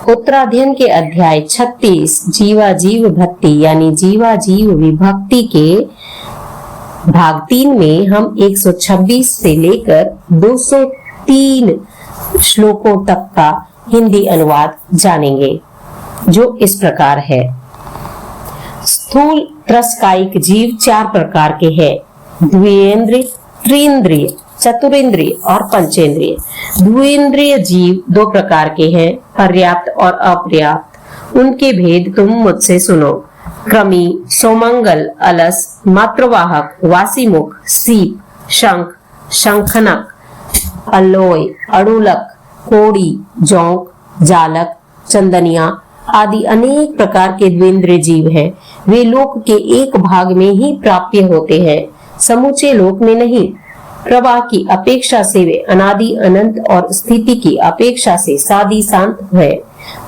उत्तराध्ययन के अध्याय 36 जीवा जीव भक्ति यानी जीवा जीव विभक्ति के भाग 3 में हम 126 से लेकर 203 श्लोकों तक का हिंदी अनुवाद जानेंगे, जो इस प्रकार है। स्थूल त्रस्कायिक जीव 4 प्रकार के हैं, द्विन्द्रिय, त्रिन्द्रिय, चतुरिंद्रिय और पंचेंद्रिय। द्विन्द्रिय जीव 2 प्रकार के हैं, पर्याप्त और अपर्याप्त। उनके भेद तुम मुझसे सुनो। क्रमी, सोमंगल, अलस, मात्रवाहक, वासीमुख, सीप, शंख, शंखनक, अलोय, अड़ुलक, कोड़ी, जोंक, जालक, चंदनिया आदि अनेक प्रकार के द्विन्द्रिय जीव हैं। वे लोक के एक भाग में ही प्राप्य होते हैं, समूचे लोक में नहीं। प्रवाह की अपेक्षा से वे अनादि अनंत और स्थिति की अपेक्षा से सादी शांत है।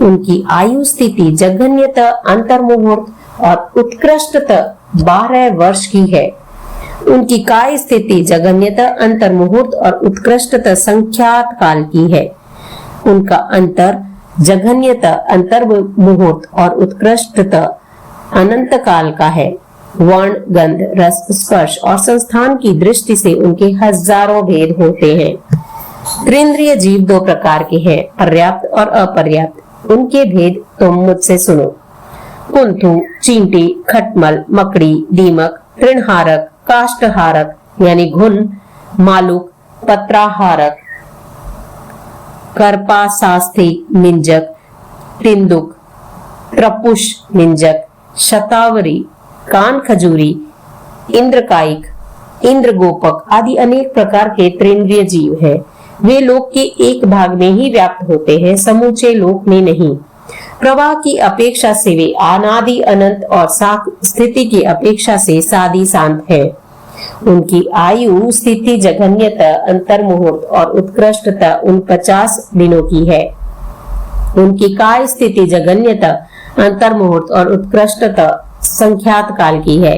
उनकी आयु स्थिति जघन्यतः अंतर्मुहूर्त और उत्कृष्टतः 12 वर्ष की है। उनकी काय स्थिति जघन्यतः अंतर्मुहूर्त और उत्कृष्टतः संख्यात काल की है। उनका अंतर जघन्यतः अंतर्मुहूर्त और उत्कृष्टतः अनंत काल का है। वर्ण, गंध, रस, स्पर्श और संस्थान की दृष्टि से उनके हजारों भेद होते हैं। त्रिन्द्रिय जीव 2 प्रकार के हैं, पर्याप्त और अपर्याप्त। उनके भेद तुम मुझसे सुनो। कुंथु, चींटी, खटमल, मकड़ी, दीमक, तृणहारक, काष्ठहारक यानी घुन, मालुक, पत्राहारक, कर्पासास्थिक, मिंजक, तिंदुक, त्रपुष मिंजक, शतावरी, कान खजूरी, इंद्रकायिक, इंद्रगोपक आदि अनेक प्रकार के त्रिन्द्रिय जीव हैं। वे लोक के एक भाग में ही व्याप्त होते हैं, समूचे लोक में नहीं। प्रवाह की अपेक्षा से वे अनादि अनंत और स्थिति की अपेक्षा से सादी शांत है। उनकी आयु स्थिति जघन्यतः अंतर्मुहूर्त और उत्कृष्टतः 49 दिनों की है। उनकी काय स्थिति जघन्यतः अंतर्मुहूर्त और उत्कृष्टतः संख्यात काल की है।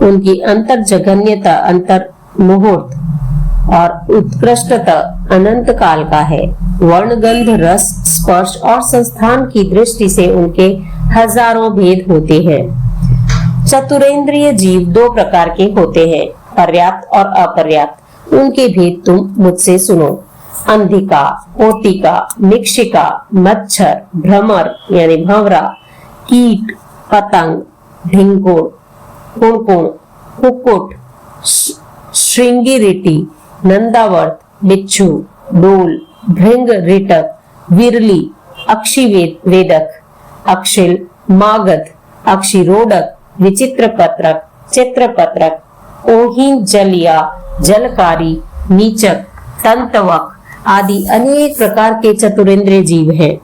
उनकी अंतर जघन्यतः अंतर मुहूर्त और उत्कृष्टतः अनंत काल का है। वर्ण, गंध, रस, स्पर्श और संस्थान की दृष्टि से उनके हजारों भेद होते हैं। चतुरेंद्रिय जीव 2 प्रकार के होते हैं, पर्याप्त और अपर्याप्त। उनके भेद तुम मुझसे सुनो। अंधिका, ओतिका, निक्षिका, मच्छर, भ्रमर यानी भंवरा, कीट, पतंग, ढिंगुर, कुणकुण, कुक्कुट, श्रृंगिरिटी, नंदावर्त, बिच्छू, डोल, भृंग रिटक, विरली, अक्षिवेदक, अक्षिल, मागध, अक्षिरोडक, विचित्र पत्रक, चित्रपत्रक, ओहीन जलिया, जलकारी, नीचक, तंतवक आदि अनेक प्रकार के चतुरेंद्रिय जीव हैं।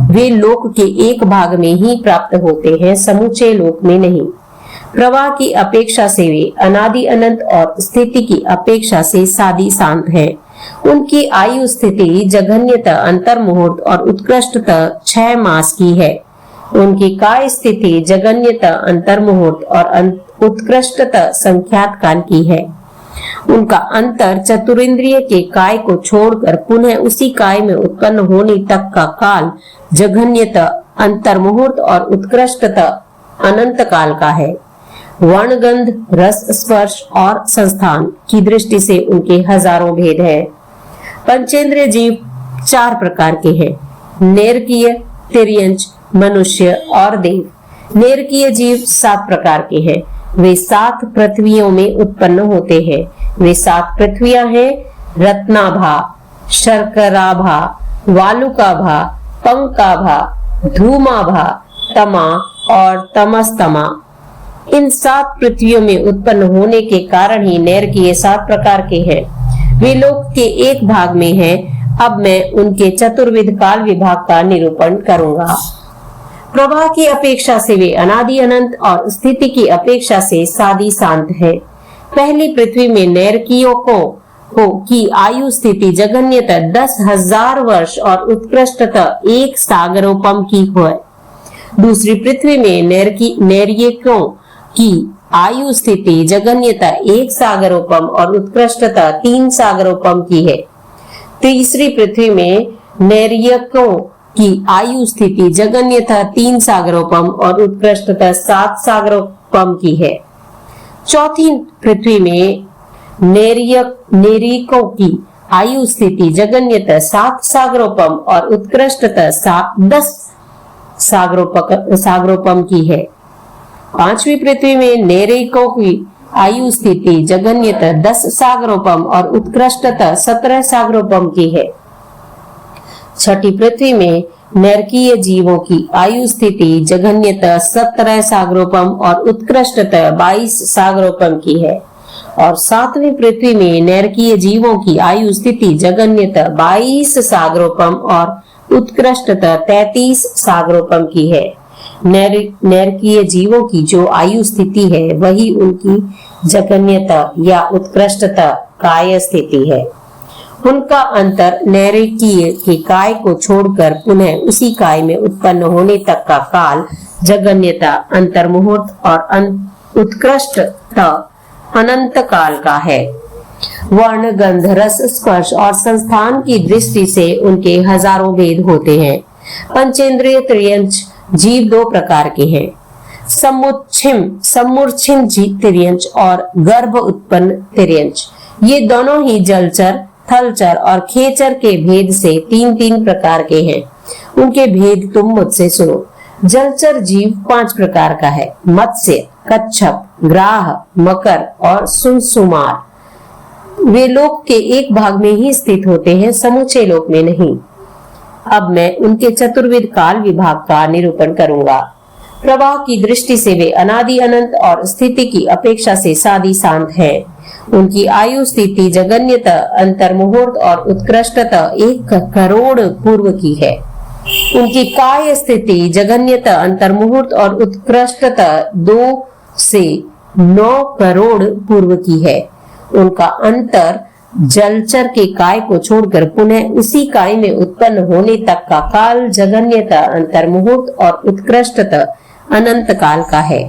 वे लोक के एक भाग में ही प्राप्त होते हैं, समूचे लोक में नहीं। प्रवाह की अपेक्षा से वे अनादि अनंत और स्थिति की अपेक्षा से सादी शांत है। उनकी आयु स्थिति जघन्यतः अंतर्मुहूर्त और उत्कृष्टतः 6 मास की है। उनकी काय स्थिति जघन्यतः अंतर्मुहूर्त और उत्कृष्टतः संख्यात काल की है। उनका अंतर चतुरिंद्रिय के काय को छोड़कर पुनः उसी काय में उत्पन्न होने तक का काल जघन्यतः अंतर्मुहूर्त और उत्कृष्टतः अनंत काल का है। वर्ण, गंध, रस, स्पर्श और संस्थान की दृष्टि से उनके हजारों भेद हैं। पंचेंद्रिय जीव 4 प्रकार के हैं, नेरकीय, तिर्यंच, मनुष्य और देव। नेरकीय जीव 7 प्रकार के हैं। वे 7 पृथ्वियों में उत्पन्न होते हैं। वे 7 पृथ्वियां हैं, रत्नाभा, शर्कराभा, वालुकाभा, पंकाभा, धूमाभा, तमा और तमस्तमा। इन 7 पृथ्वियों में उत्पन्न होने के कारण ही नेरकीय 7 प्रकार के हैं। वे लोक के एक भाग में हैं। अब मैं उनके चतुर्विध काल विभाग का निरूपण करूंगा। प्रवाह की अपेक्षा से वे अनादि अनंत और स्थिति की अपेक्षा से सादी शांत है। पहली पृथ्वी में नेरकियों को की आयु स्थिति जघन्यतः 10,000 वर्ष और उत्कृष्टतः 1 सागरोपम की है। दूसरी पृथ्वी में नेरियों की आयु स्थिति जघन्यतः 1 सागरोपम और उत्कृष्टतः 3 सागरोपम की है। तीसरी पृथ्वी में नेरियों की आयु स्थिति जघन्यतः 3 सागरोपम और उत्कृष्टतः 7 सागरोपम की है। चौथी पृथ्वी में नेरिकों की आयु स्थिति जघन्यतः 7 सागरोपम और उत्कृष्टतः 10 सागरोपम की है। पांचवी पृथ्वी में नेरिकों की आयु स्थिति जघन्यतः 10 सागरोपम और उत्कृष्टतः 17 सागरोपम की है। छठी पृथ्वी में नरकीय जीवों की आयु स्थिति जघन्यतः 17 सागरोपम और उत्कृष्टतः 22 सागरोपम की है। और सातवीं पृथ्वी में नरकीय जीवों की आयु स्थिति जघन्यतः 22 सागरोपम और उत्कृष्टतः 33 सागरोपम की है। नरकीय जीवों की जो आयु स्थिति है वही उनकी जघन्यता या उत्कृष्टता काय स्थिति है। उनका अंतर नैरिकीय के काय को छोड़कर पुनः उसी काय में उत्पन्न होने तक का काल जघन्यता, अंतर्मुहूर्त और उत्कृष्टता अनंत काल का है। वर्ण, गंध, रस, स्पर्श और संस्थान की दृष्टि से उनके हजारों भेद होते हैं। पंचेंद्रिय त्रियंच जीव 2 प्रकार के हैं, सम्मूर्छिन तिर्यंच और गर्भ उत्पन्न तिर्यंच। ये दोनों ही जलचर, थलचर और खेचर के भेद से 3-3 प्रकार के हैं। उनके भेद तुम मुझसे सुनो। जलचर जीव 5 प्रकार का है, मत्स्य, कच्छप, ग्राह, मकर और सुनसुमार। वे लोक के एक भाग में ही स्थित होते हैं, समूचे लोक में नहीं। अब मैं उनके चतुर्विध काल विभाग का निरूपण करूंगा। प्रवाह की दृष्टि से वे अनादि अनंत और स्थिति की अपेक्षा से सादी शांत है। उनकी आयु स्थिति जघन्यता, अंतर्मुहूर्त और उत्कृष्टता 1 करोड़ पूर्व की है। उनकी काय स्थिति जघन्यता, अंतर्मुहूर्त और उत्कृष्टता 2 से 9 करोड़ पूर्व की है। उनका अंतर जलचर के काय को छोड़कर पुनः उसी काय में उत्पन्न होने तक का काल जघन्यता, अंतर्मुहूर्त और उत्कृष्टता अनंत काल का है।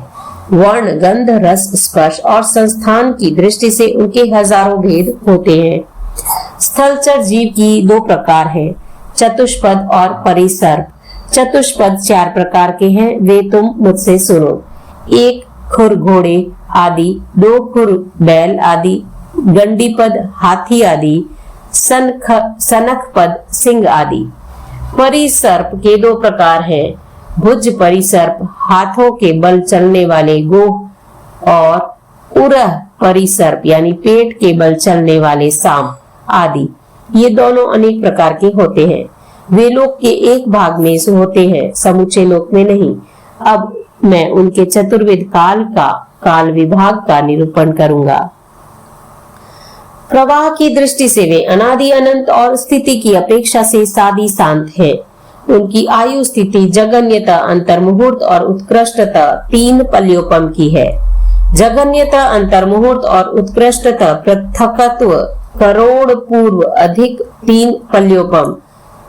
वर्ण, गंध, रस, स्पर्श और संस्थान की दृष्टि से उनके हजारों भेद होते हैं। स्थलचर जीव की 2 प्रकार हैं, चतुष्पद और परिसर्प। चतुष्पद 4 प्रकार के हैं, वे तुम मुझसे सुनो। 1 खुर घोड़े आदि, 2 खुर बैल आदि, गंडीपद हाथी आदि, सनखपद सिंह आदि। परिसर्प के 2 प्रकार हैं, भुज परिसर्प हाथों के बल चलने वाले गोह और उरह परिसर्प यानी पेट के बल चलने वाले सांप आदि। ये दोनों अनेक प्रकार के होते हैं। वे लोक के एक भाग में से होते हैं, समूचे लोक में नहीं। अब मैं उनके चतुर्विध काल विभाग का निरूपण करूंगा। प्रवाह की दृष्टि से वे अनादि अनंत और स्थिति की अपेक्षा से सादी शांत है। उनकी आयु स्थिति जघन्यता, अंतर्मुहूर्त और उत्कृष्टता 3 पल्योपम की है। जघन्यता, अंतर्मुहूर्त और उत्कृष्टता पृथकत्व करोड़ पूर्व अधिक 3 पल्योपम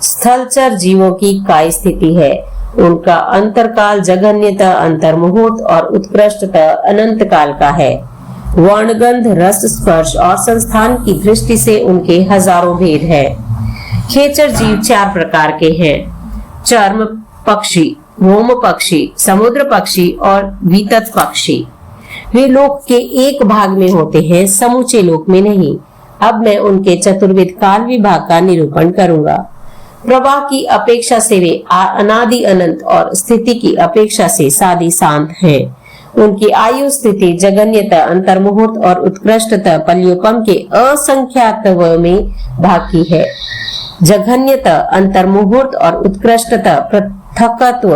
स्थलचर जीवों की काय स्थिति है। उनका अंतरकाल जघन्यता, अंतर्मुहूर्त और उत्कृष्टता अनंत काल का है। वर्णगंध, रस, स्पर्श और संस्थान की दृष्टि से उनके हजारों भेद है। खेचर जीव 4 प्रकार के हैं, चर्म पक्षी, रोम पक्षी, समुद्र पक्षी और वितत पक्षी। वे लोक के एक भाग में होते हैं, समूचे लोक में नहीं। अब मैं उनके चतुर्विध काल विभाग का निरूपण करूंगा। प्रवाह की अपेक्षा से वे अनादि अनंत और स्थिति की अपेक्षा से सादी शांत हैं। उनकी आयु स्थिति जघन्यता, अंतर्मुहूर्त और उत्कृष्टता पल्योपम के असंख्यातव में भाग की है। जघन्यता, अंतर्मुहूर्त और उत्कृष्टता पृथकत्व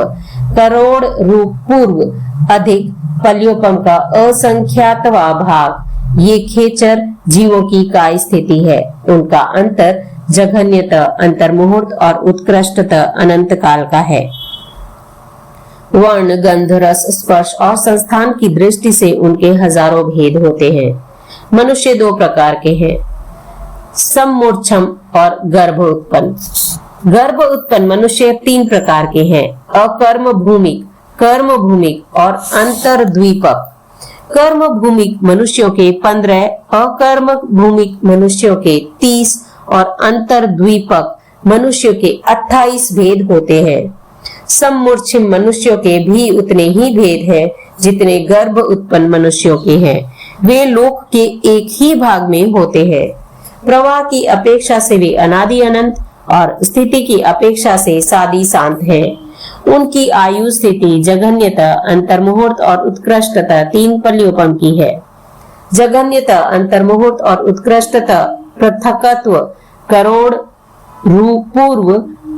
करोड़ रूप पूर्व अधिक पल्योपम का असंख्यातवा भाग ये खेचर जीवों की काय स्थिति है। उनका अंतर जघन्यता, अंतर्मुहूर्त और उत्कृष्टता अनंत काल का है। वर्ण, गंध, रस, स्पर्श और संस्थान की दृष्टि से उनके हजारों भेद होते हैं। मनुष्य 2 प्रकार के हैं, सम्मूर्छम और गर्भ उत्पन्न। गर्भ उत्पन्न मनुष्य 3 प्रकार के हैं, अकर्म भूमिक, कर्म भूमिक और अंतर्द्वीपक। कर्म भूमिक मनुष्यों के 15, अकर्म भूमिक मनुष्यों के 30 और अंतर्द्वीपक मनुष्य के 28 भेद होते हैं। सममूर्छिम मनुष्यों के भी उतने ही भेद हैं जितने गर्भ उत्पन्न मनुष्यों के हैं। वे लोक के एक ही भाग में होते हैं। प्रवाह की अपेक्षा से वे अनादि अनंत और स्थिति की अपेक्षा से सादी शांत है। उनकी आयु, स्थिति, जघन्यता, अंतर्मुहूर्त और उत्कृष्टता 3 पल्योपम की है। जघन्यता, अंतर्मुहूर्त और उत्कृष्टता पृथकत्व करोड़ पूर्व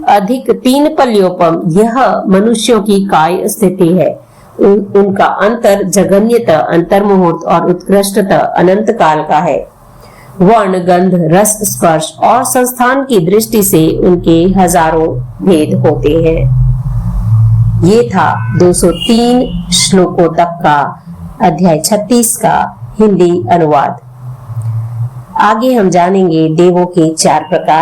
अधिक 3 पल्योपम यह मनुष्यों की काय स्थिति है। उनका अंतर जघन्यता, अंतर्मुहूर्त और उत्कृष्टता अनंत काल का है। वर्ण, गंध, रस, स्पर्श और संस्थान की दृष्टि से उनके हजारों भेद होते हैं। ये था 203 श्लोकों तक का अध्याय 36 का हिंदी अनुवाद। आगे हम जानेंगे देवों के 4 प्रकार।